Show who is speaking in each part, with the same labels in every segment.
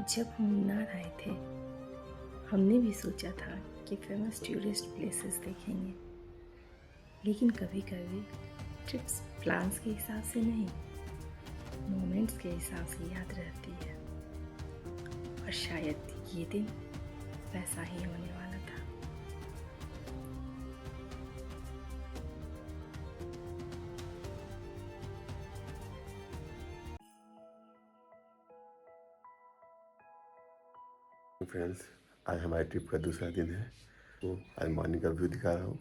Speaker 1: जब हम मुन्नार आए थे हमने भी सोचा था कि फेमस टूरिस्ट प्लेसेस देखेंगे, लेकिन कभी कभी ट्रिप्स प्लान्स के हिसाब से नहीं, मोमेंट्स के हिसाब से याद रहती है। और शायद ये दिन वैसा ही होने वाला था।
Speaker 2: फ्रेंड्स, आज हमारी ट्रिप का दूसरा दिन है। तो आज मॉर्निंग का व्यू दिखा रहा हूँ।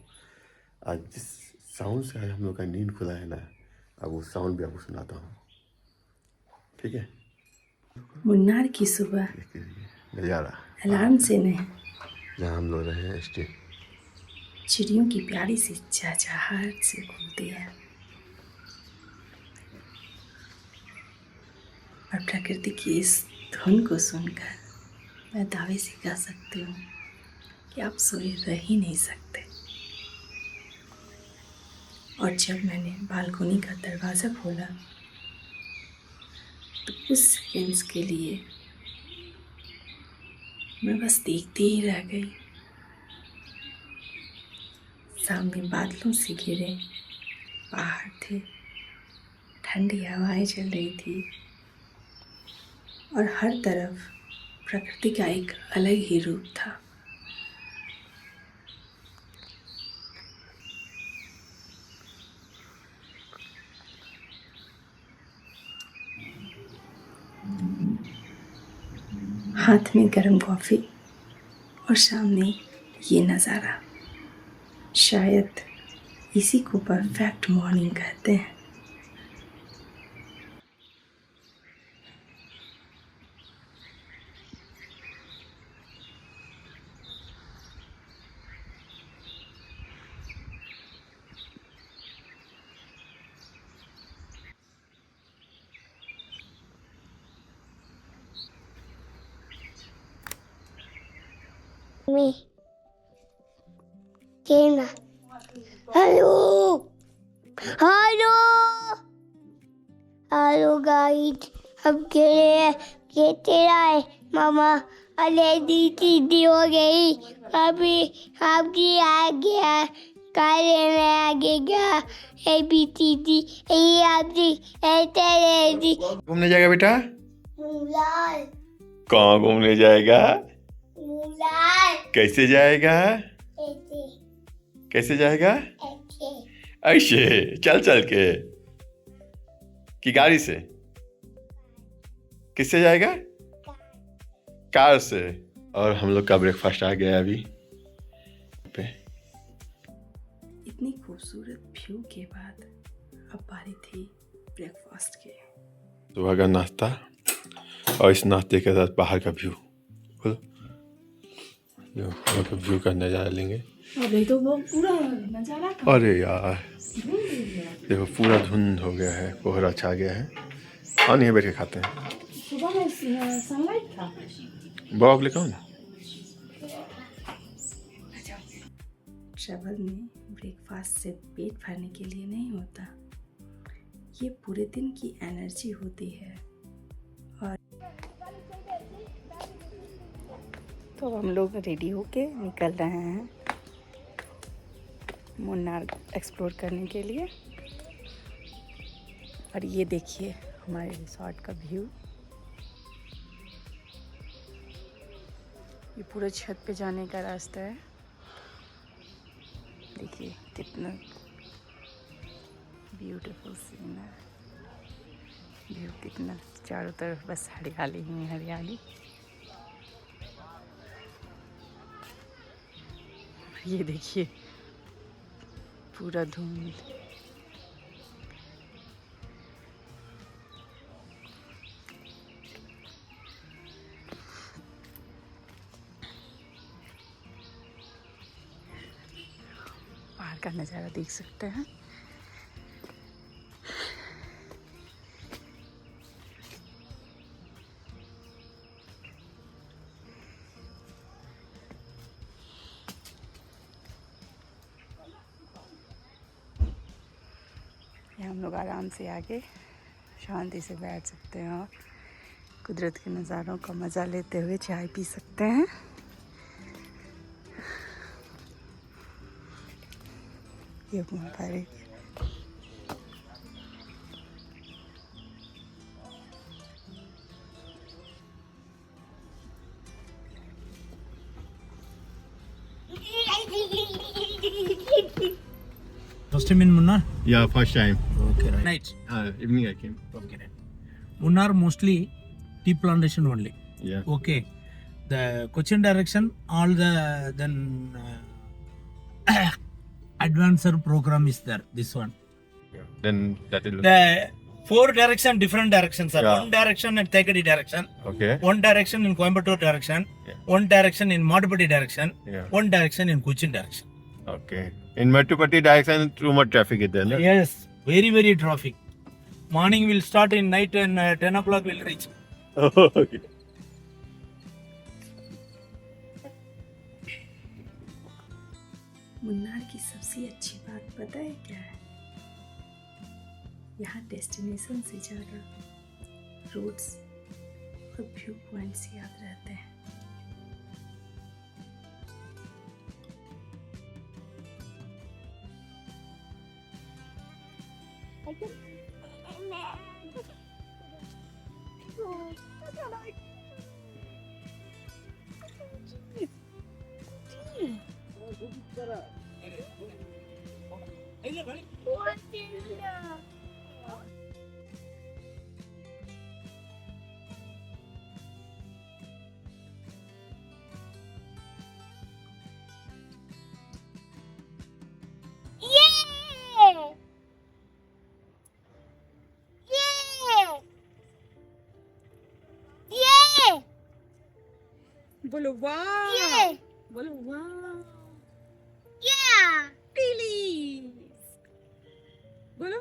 Speaker 2: आज जिस साउंड से आज हम लोग का नींद खुला है ना, अब वो साउंड भी आपको सुनाता हूँ, ठीक है।
Speaker 1: मुन्नार की सुबह
Speaker 2: नज़ारा
Speaker 1: अलार्म से नहीं,
Speaker 2: जहाँ हम लोग रहे हैं स्टे,
Speaker 1: चिड़ियों की प्यारी सी चहचहाहट से खुलती है और प्रकृति की इस धुन को सुनकर मैं दावे से कह सकती हूँ कि आप सोए रह ही नहीं सकते। और जब मैंने बालकोनी का दरवाज़ा खोला तो कुछ सेकंड्स के लिए मैं बस देखती ही रह गई। सामने बादलों से घिरे पहाड़ थे, ठंडी हवाएं चल रही थी और हर तरफ प्रकृति का एक अलग ही रूप था। हाथ में गर्म कॉफ़ी और सामने ये नज़ारा, शायद इसी को परफेक्ट मॉर्निंग कहते हैं।
Speaker 3: Me. Kena. Hello. Hello. Hello guys. हम खेते आए मामा। अरे दीदी हो गई। अभी आपकी आ गया। काले में आगे गया। A B C D A आपकी ए डी।
Speaker 2: घूमने जाएगा बेटा?
Speaker 3: मुलाल।
Speaker 2: कहाँ घूमने जाएगा?
Speaker 3: मुलाल।
Speaker 2: कैसे जाएगा? कैसे जाएगा? ऐसे चल चल के कि गाड़ी से? किससे जाएगा? कार से। और हम लोग का ब्रेकफास्ट आ गया अभी पे।
Speaker 1: इतनी खूबसूरत व्यू के बाद अब बारी थी ब्रेकफास्ट की।
Speaker 2: सुबह का नाश्ता और इस नाश्ते के साथ बाहर का व्यू, जो व्यू का नज़ारा लेंगे।
Speaker 1: अरे तो वो पूरा नज़ारा था।
Speaker 2: अरे यार देखो पूरा धुंध हो गया है, कोहरा छा गया है। हाँ नहीं बैठ के खाते हैं।
Speaker 1: सुबह में सनलाइट था।
Speaker 2: बाप ले कौन?
Speaker 1: ट्रैवल में ब्रेकफास्ट से पेट भरने के लिए नहीं होता, ये पूरे दिन की एनर्जी होती है। और तो हम लोग रेडी होके निकल रहे हैं मुन्नार एक्सप्लोर करने के लिए। और ये देखिए हमारे रिसॉर्ट का व्यू। ये पूरे छत पे जाने का रास्ता है। देखिए कितना ब्यूटीफुल सीन है। व्यू कितना, चारों तरफ बस हरियाली ही हरियाली। ये देखिए पूरा धुंध। पहाड़ का नज़ारा देख सकते हैं। यहाँ हम लोग आराम से आके शांति से बैठ सकते हैं और कुदरत के नज़ारों का मज़ा लेते हुए चाय पी सकते हैं। ये bonfire
Speaker 4: First time in Munnar?
Speaker 2: Yeah, first time.
Speaker 4: Okay, right. Night.
Speaker 2: Evening I came.
Speaker 4: Okay, right. Munnar mostly tea plantation only.
Speaker 2: Yeah.
Speaker 4: Okay. The Cochin direction, all the then advancer program is there. This one.
Speaker 2: Then that is.
Speaker 4: The 4 direction, different directions, sir.
Speaker 2: Yeah.
Speaker 4: One direction in Tegadi direction,
Speaker 2: Okay.
Speaker 4: one direction in Coimbatore direction,
Speaker 2: Yeah.
Speaker 4: one direction in Madhupati direction,
Speaker 2: Yeah.
Speaker 4: one direction in Cochin direction.
Speaker 2: Okay. In Madhupati direction, too much traffic is there. No?
Speaker 4: Yes, very, very traffic. Morning will start in night and 10 o'clock will reach.
Speaker 2: Okay.
Speaker 1: Munnar की सबसे अच्छी बात पता है क्या है? यहाँ destination से ज़्यादा रोड्स और व्यू पॉइंट्स याद रहते हैं। बोलो वाह, बोलो वाह, प्लीज बोलो।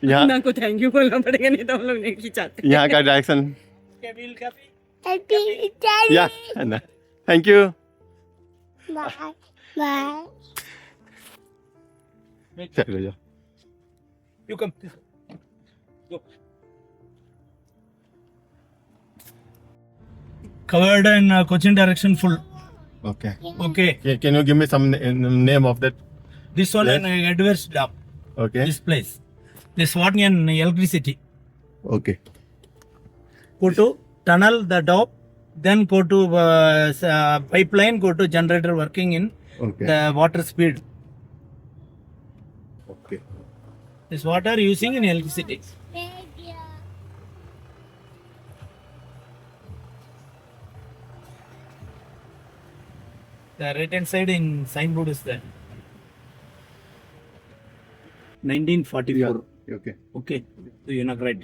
Speaker 2: यहाँ
Speaker 1: ना को थैंक यू बोलना पड़ेगा, नहीं तो हम लोग नहीं खिंचाते।
Speaker 2: यहाँ का डायरेक्शन
Speaker 4: Kabil Kapi.
Speaker 2: या ना थैंक यू
Speaker 3: Bye. Bye.
Speaker 2: चलो जाओ
Speaker 4: You come. Go. Covered in Cochin direction full.
Speaker 2: Okay
Speaker 4: Okay.
Speaker 2: Can you give me some name of that
Speaker 4: This one
Speaker 2: Yes.
Speaker 4: in Edwards Dam.
Speaker 2: Okay
Speaker 4: This place. This one in electricity.
Speaker 2: Okay
Speaker 4: Go to tunnel, the top. Then go to pipeline. Go to generator working in
Speaker 2: okay
Speaker 4: the water speed.
Speaker 2: Okay
Speaker 4: This water using in electricity. The right hand side in signboard is there. 1944.
Speaker 2: Okay
Speaker 4: Okay. So you're not right.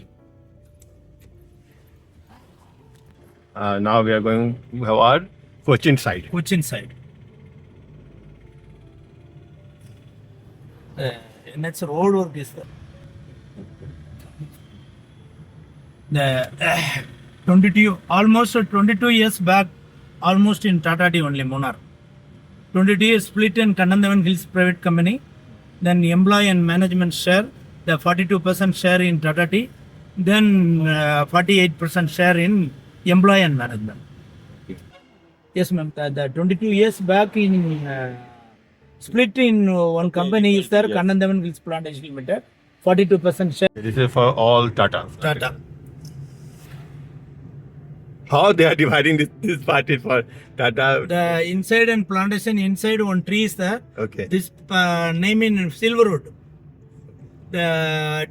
Speaker 2: Now we are going to have our Cochin side
Speaker 4: Cochin side. Next road work is there. The 22 years back, almost in Tata Tea only, Munnar. 22 years split in Kannandevan Hills Private Company. Then employee and management share, the 42% share in Tata Tea. Then 48% share in employee and management. Yes, ma'am. The 22 years back in split in one company is there, Kannandevan Hills Plantation Limited. 42% share.
Speaker 2: This is for all Tata
Speaker 4: Tata.
Speaker 2: How they are dividing this part is for Tata
Speaker 4: The inside and plantation inside one tree is there.
Speaker 2: Okay
Speaker 4: This name in Silverwood. The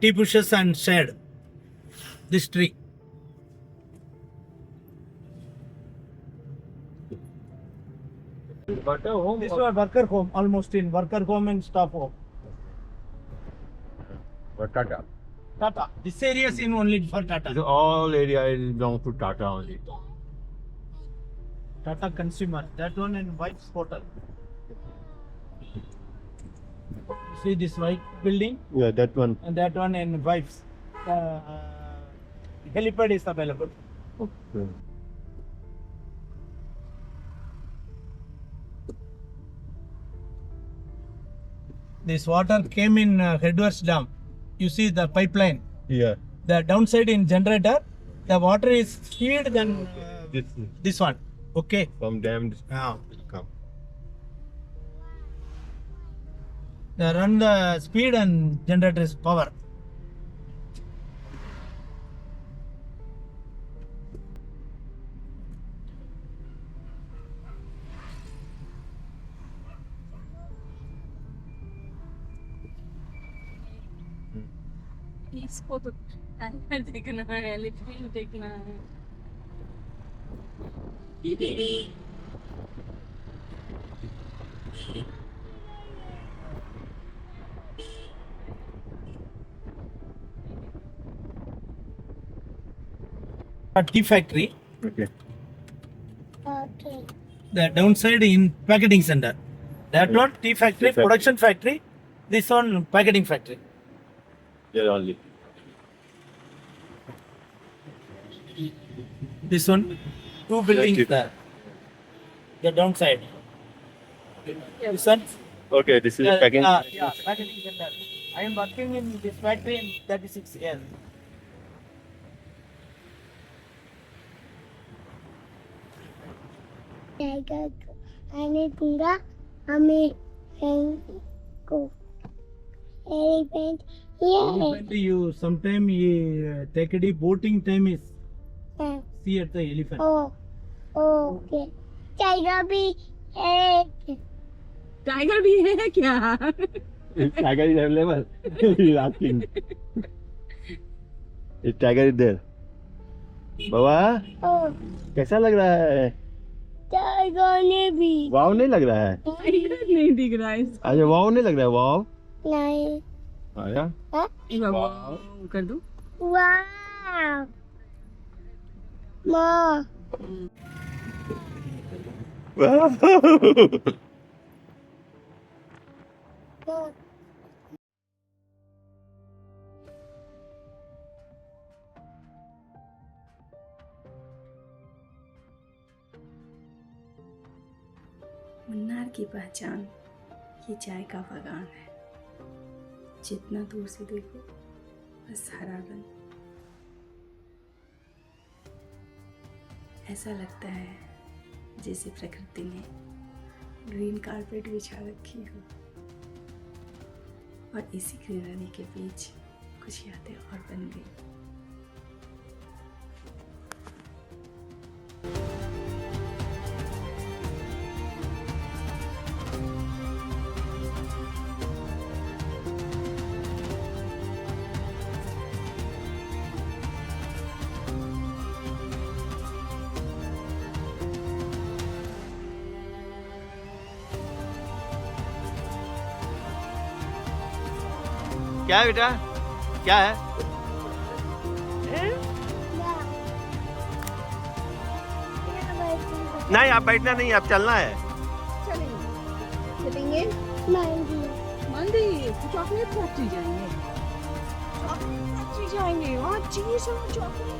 Speaker 4: tea bushes and shade. This tree. This one worker home, almost in worker home and staff home.
Speaker 2: For Tata
Speaker 4: Tata. This area is in only for Tata.
Speaker 2: So all area is belong to Tata only.
Speaker 4: Tata Consumer. That one in white portal. See this white building
Speaker 2: Yeah, that one.
Speaker 4: and that one in whites. Helipad is available.
Speaker 2: Okay.
Speaker 4: This water came in Headworth Dam. You see the pipeline.
Speaker 2: Yeah.
Speaker 4: The downside in generator, the water is speed than
Speaker 2: This
Speaker 4: this one. Okay.
Speaker 2: from dam
Speaker 4: Now
Speaker 2: come.
Speaker 4: they run the speed and generator is power.
Speaker 1: इसको तो tiger देखना है, elephant देखना है।
Speaker 4: Tea factory.
Speaker 2: Okay.
Speaker 3: Okay.
Speaker 4: The downside in packaging center. That one tea factory,
Speaker 2: factory.
Speaker 4: production factory. This one packaging factory.
Speaker 2: There only.
Speaker 4: This one, two buildings
Speaker 2: it.
Speaker 4: there. The downside. This one.
Speaker 2: Okay, this is packing.
Speaker 4: Yeah, packaging center. I am working in this factory in 36 years.
Speaker 3: Tiger आने दूंगा हमें को elephant ये
Speaker 4: Elephant, you sometime take a boating time is
Speaker 3: है
Speaker 4: see at the elephant.
Speaker 3: Okay tiger भी एक
Speaker 1: tiger भी है क्या?
Speaker 2: Tiger is available. He's asking. Is tiger is there? बाबा
Speaker 3: ओ
Speaker 2: कैसा लग रहा है?
Speaker 3: टाइगर ने भी
Speaker 2: वाव नहीं लग रहा है?
Speaker 1: टाइगर नहीं दिख रहा है इसको।
Speaker 2: अच्छा वाव नहीं लग रहा है वाव?
Speaker 3: नहीं
Speaker 2: आया?
Speaker 1: वाव कर दूं?
Speaker 3: वाह माँ
Speaker 1: मुन्नार की पहचान ये चाय का बागान है। जितना दूर से देखो बस हरा रंग। ऐसा लगता है जैसे प्रकृति ने ग्रीन कारपेट बिछा रखी हो और इसी ग्रीनरी के बीच कुछ यादें और बन गई।
Speaker 2: क्या है बेटा? क्या है? नहीं आप बैठना नहीं आप चलना है।
Speaker 1: चलेंगे मंदिर चॉकलेट फैक्ट्री जाएंगे। चॉकलेट फैक्ट्री जाएंगे वहाँ चीज और चॉकलेट।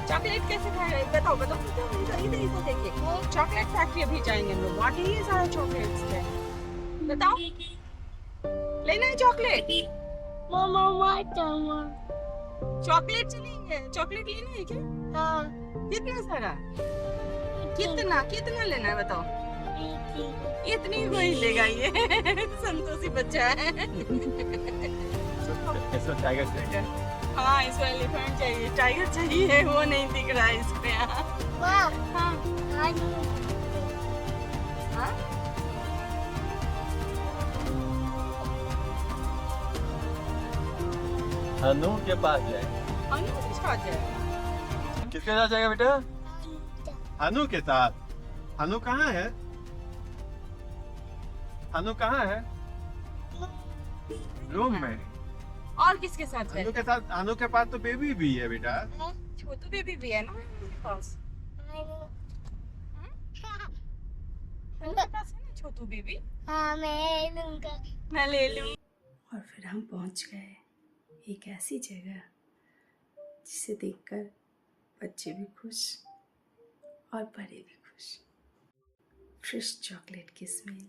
Speaker 1: चॉकलेट कैसे खा रहे बताओ बताओ इधर इधर देखिए चॉकलेट फैक्ट्री अभी जाएंगे हम लोग। वहाँ ढेर सारा चॉकलेट्स है। बताओ लेना है चॉकलेट?
Speaker 3: मामा मामा
Speaker 1: चॉकलेट चलेंगे चॉकलेट लेना है क्या?
Speaker 3: हाँ
Speaker 1: कितना सारा? कितना कितना लेना है बताओ? इतनी को ही लेगा ये संतोषी बच्चा है। हाँ इसको एलिफेंट चाहिए टाइगर चाहिए वो नहीं दिख रहा है इसको यहाँ।
Speaker 3: वाह
Speaker 1: हाँ हाँ
Speaker 2: अनु के पास जाए।
Speaker 1: अनु के साथ जाए।
Speaker 2: किसके साथ जाएगा बेटा? अनु के साथ। अनु कहाँ है? अनु कहाँ है?
Speaker 5: रूम में
Speaker 6: और किसके साथ है?
Speaker 5: अनु के साथ, अनु के पास तो बेबी भी है बेटा।
Speaker 6: छोटू बेबी भी है ना उसके पास? उसके पास है ना छोटू बेबी?
Speaker 3: हाँ मैं लूंगा।
Speaker 6: मैं ले लूँ।
Speaker 1: और फिर हम पहुंच गए एक ऐसी जगह जिसे देखकर बच्चे भी खुश और बड़े भी खुश। फ्रेश चॉकलेट की स्मेल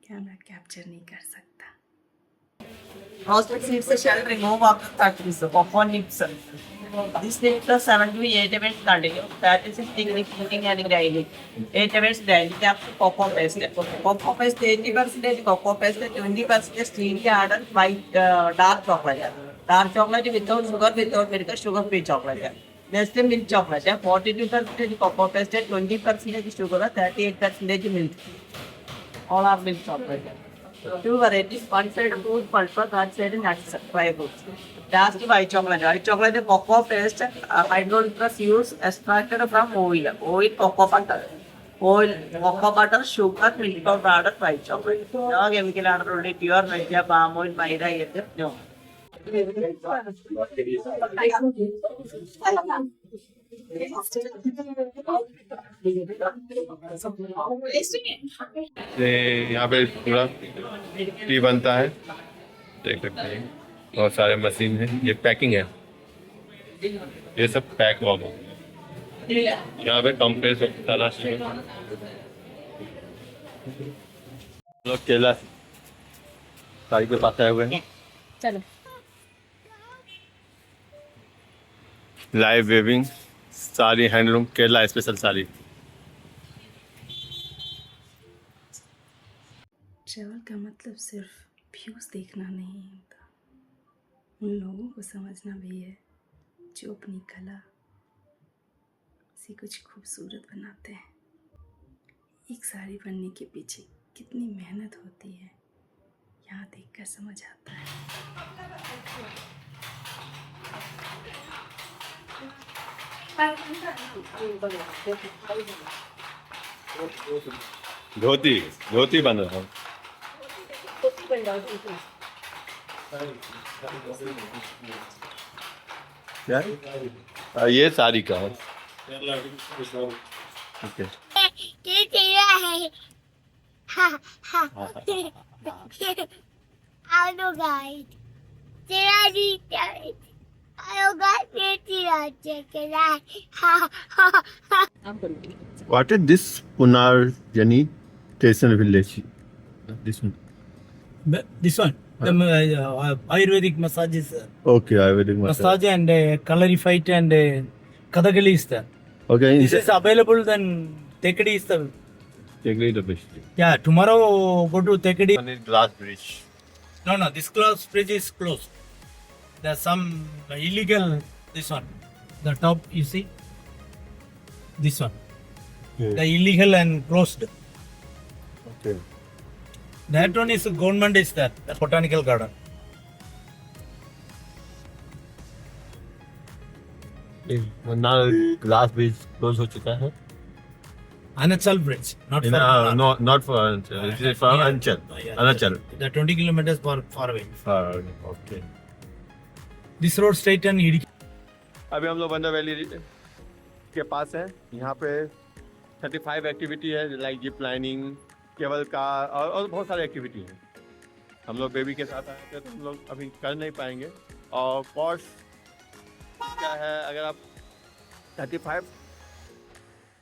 Speaker 1: कैमरा कैप्चर नहीं कर सकता।
Speaker 7: Prospect needs a shell remove after 30 so coupon needs this needs plus 7 to 8 events continue. That is technique cooking and grinding. 8 events grinding after cocoa paste. Cocoa paste 80%, cocoa paste 20% steel hardened white dark chocolate. Dark chocolate without sugar, without milk, sugar free chocolate. Nestle milk chocolate 42% cocoa paste, 20% sugar, 38% milk. All are milk chocolate. Two varieties, one side fruit pulp, one side nuts, dry fruits. Last white chocolate. White chocolate is cocoa paste, hydrolysis use extracted from oil. Oil, cocoa butter. Oil, cocoa butter, sugar, milk powder, white chocolate. No chemical added, only pure veg, palm oil, maida, no.
Speaker 5: यहाँ पे पूरा T बनता है, देख सकते हैं। बहुत सारे मशीन है, ये पैकिंग है, ये सब पैक होगा। यहाँ पे कंप्रेस सारा लोग केला साड़ी के पास आए हुए हैं।
Speaker 6: चलो
Speaker 5: live weaving sari, handloom Kerala special sari.
Speaker 1: Travel का मतलब सिर्फ व्यूज़ देखना नहीं होता, उन लोगों को समझना भी है जो अपनी कला से कुछ खूबसूरत बनाते हैं। एक साड़ी बनने के पीछे कितनी मेहनत होती है यहाँ देखकर समझ आता है।
Speaker 5: धोती धोती बन रहा हूँ। क्या ये साड़ी का है? ओके
Speaker 3: ये तेरा है। आओ गाइस, तेरा जीता है। आओ गाइस, ये तेरा चेकरा है।
Speaker 5: What is this Punarjani Station Village? This one.
Speaker 4: This one, the Ayurvedic massages,
Speaker 5: Okay, Ayurvedic
Speaker 4: massage and colorified and Kathakali is there.
Speaker 5: Okay,
Speaker 4: This is available, then Tekadi is the,
Speaker 5: Tegri the best.
Speaker 4: yeah, tomorrow go to Tekadi.
Speaker 5: One is Glass Bridge.
Speaker 4: No, this glass bridge is closed. There's some illegal, this one, the top you see, this one, the illegal and closed.
Speaker 5: Okay.
Speaker 4: That one is government is there, the botanical garden.
Speaker 5: Now Glass Bridge close हो चुका है.
Speaker 4: Anachal bridge, not for
Speaker 5: No, not for Anchal. It is for Anchal.
Speaker 4: Yeah,
Speaker 5: Anachal.
Speaker 4: the 20 kilometers far away.
Speaker 5: Okay.
Speaker 4: This road straight and Idiki.
Speaker 5: अभी हम लोग बंदा valley के पास हैं। यहाँ पे 35 एक्टिविटी है, like zip lining, cable car और बहुत सारी एक्टिविटी हैं। हम लोग बेबी के साथ आए थे तो हम लोग अभी कर नहीं पाएंगे। और कॉस्ट क्या है, अगर आप 35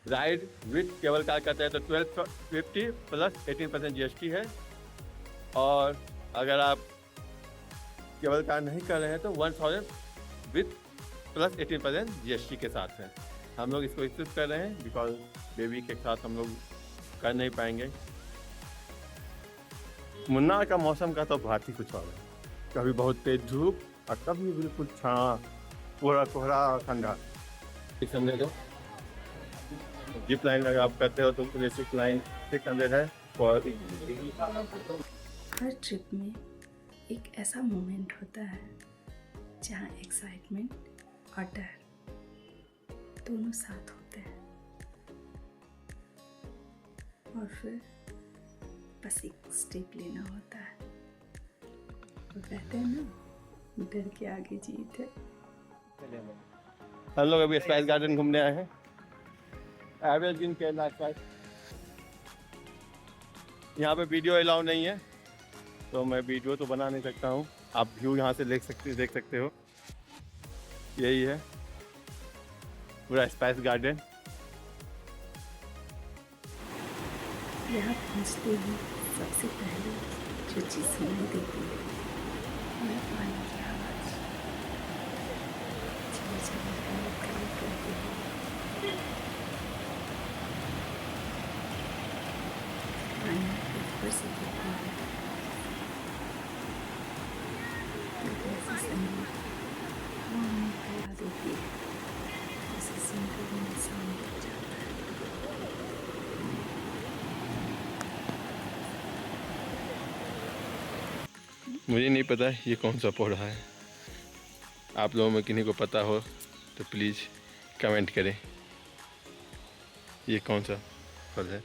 Speaker 5: राइड विथ केबल कार करते हैं तो 1250 प्लस 18% GST है। और अगर आप केबल कार नहीं कर रहे हैं तो 1000 विथ प्लस 18% GST के साथ है। हम लोग इसको एक्सेप्ट कर रहे हैं बिकॉज बेबी के साथ हम लोग कर नहीं पाएंगे। मुन्नार का मौसम का तो बात ही कुछ और है, कभी बहुत तेज धूप और कभी बिल्कुल छाँव, पूरा कोहरा और ठंडा। समझे तो जिप लाइन अगर आप करते हो तो बेसिक लाइन 600 है। और
Speaker 1: हर ट्रिप में एक ऐसा मोमेंट होता है जहाँ एक्साइटमेंट और डर दोनों साथ होते हैं और फिर बस एक स्टेप लेना होता है वो कहते हैं ना, डर के आगे जीत है।
Speaker 5: हम लोग अभी स्पाइस गार्डन घूमने आए हैं। Average in Kerala spice. यहाँ पे वीडियो अलाउ नहीं है, तो मैं वीडियो तो बना नहीं सकता हूँ। आप व्यू यहाँ से देख सकते हो। यही है पूरा स्पाइस गार्डन।
Speaker 1: यहाँ पहुँचते ही सबसे पहले जो चीज़ सुनाई देती है वह पानी की आवाज़। झरझर करती है। पानी ऊपर से गिरती है। ऐसी संगीत हवा में फैला देती है, उसे सुनकर इंसान गिर जाता है।
Speaker 5: मुझे नहीं पता ये कौन सा पौधा है। आप लोगों में किन्हीं को पता हो तो प्लीज़ कमेंट करें, ये कौन सा फल है।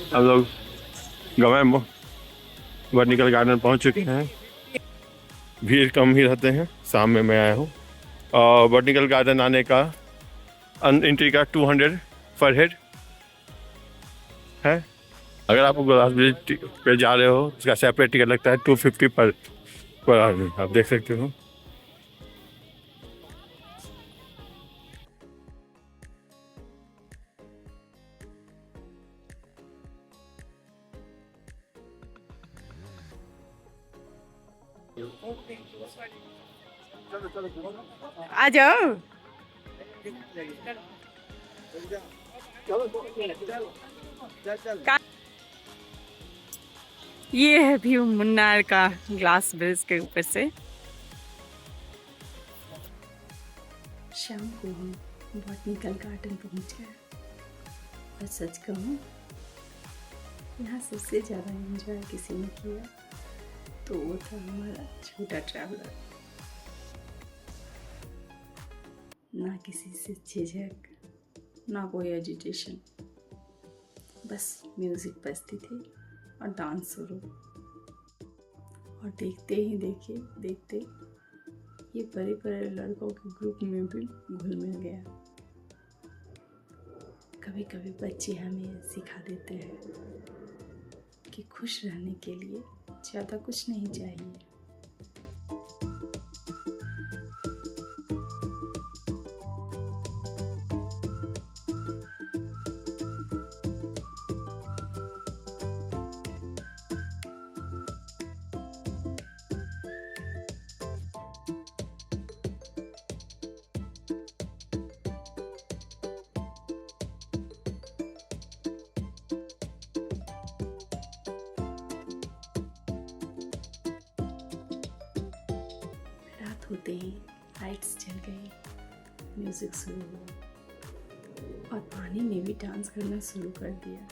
Speaker 5: हम लोग गंवार बॉटनिकल गार्डन पहुंच चुके हैं। भीड़ कम ही रहते हैं। शाम में मैं आया हूँ और बॉटनिकल गार्डन आने का एंट्री का 200 पर हेड है। अगर आप ग्लास ब्रिज पे जा रहे हो उसका सेपरेट टिकट लगता है 250 पर आदमी। आप देख सकते हो।
Speaker 6: आ जाओ। ये है व्यू मुन्नार का ग्लास ब्रिज के ऊपर से।
Speaker 1: शाम को हम बॉटनिकल गार्डन पहुंच गए और सच कहूँ यहाँ सबसे ज़्यादा एंजॉय किसी ने किया तो वो था हमारा छोटा ट्रैवलर। ना किसी से झिझक, ना कोई एजिटेशन, बस म्यूज़िक बजती थी और डांस शुरू। और देखते ही देखते ये बड़े बड़े लड़कों के ग्रुप में भी घुल मिल गया। कभी कभी बच्चे हमें सिखा देते हैं कि खुश रहने के लिए ज़्यादा कुछ नहीं चाहिए। रात होते ही लाइट्स जल गई, म्यूजिक शुरू हुआ और पानी ने भी डांस करना शुरू कर दिया।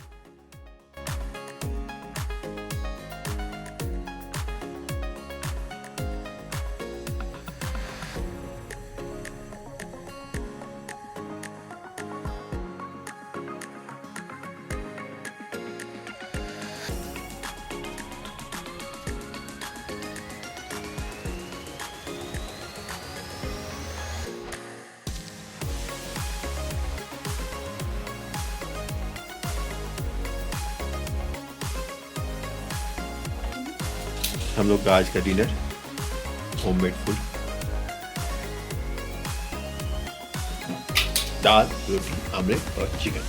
Speaker 2: हम लोग का आज का डिनर होममेड फूड, दाल, रोटी, आमलेट और चिकन।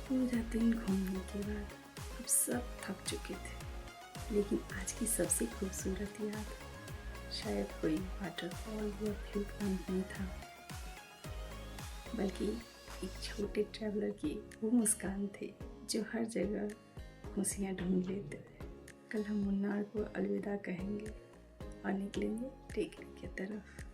Speaker 1: पूरा दिन घूमने के बाद अब सब थक चुके थे, लेकिन आज की सबसे खूबसूरत याद शायद कोई वाटरफॉल या व्यू पॉइंट नहीं था, बल्कि एक छोटे ट्रैवलर की वो मुस्कान थी जो हर जगह खुशियाँ ढूंढ लेते थे। कल हम मुन्नार को अलविदा कहेंगे और निकलेंगे टेकरी की तरफ।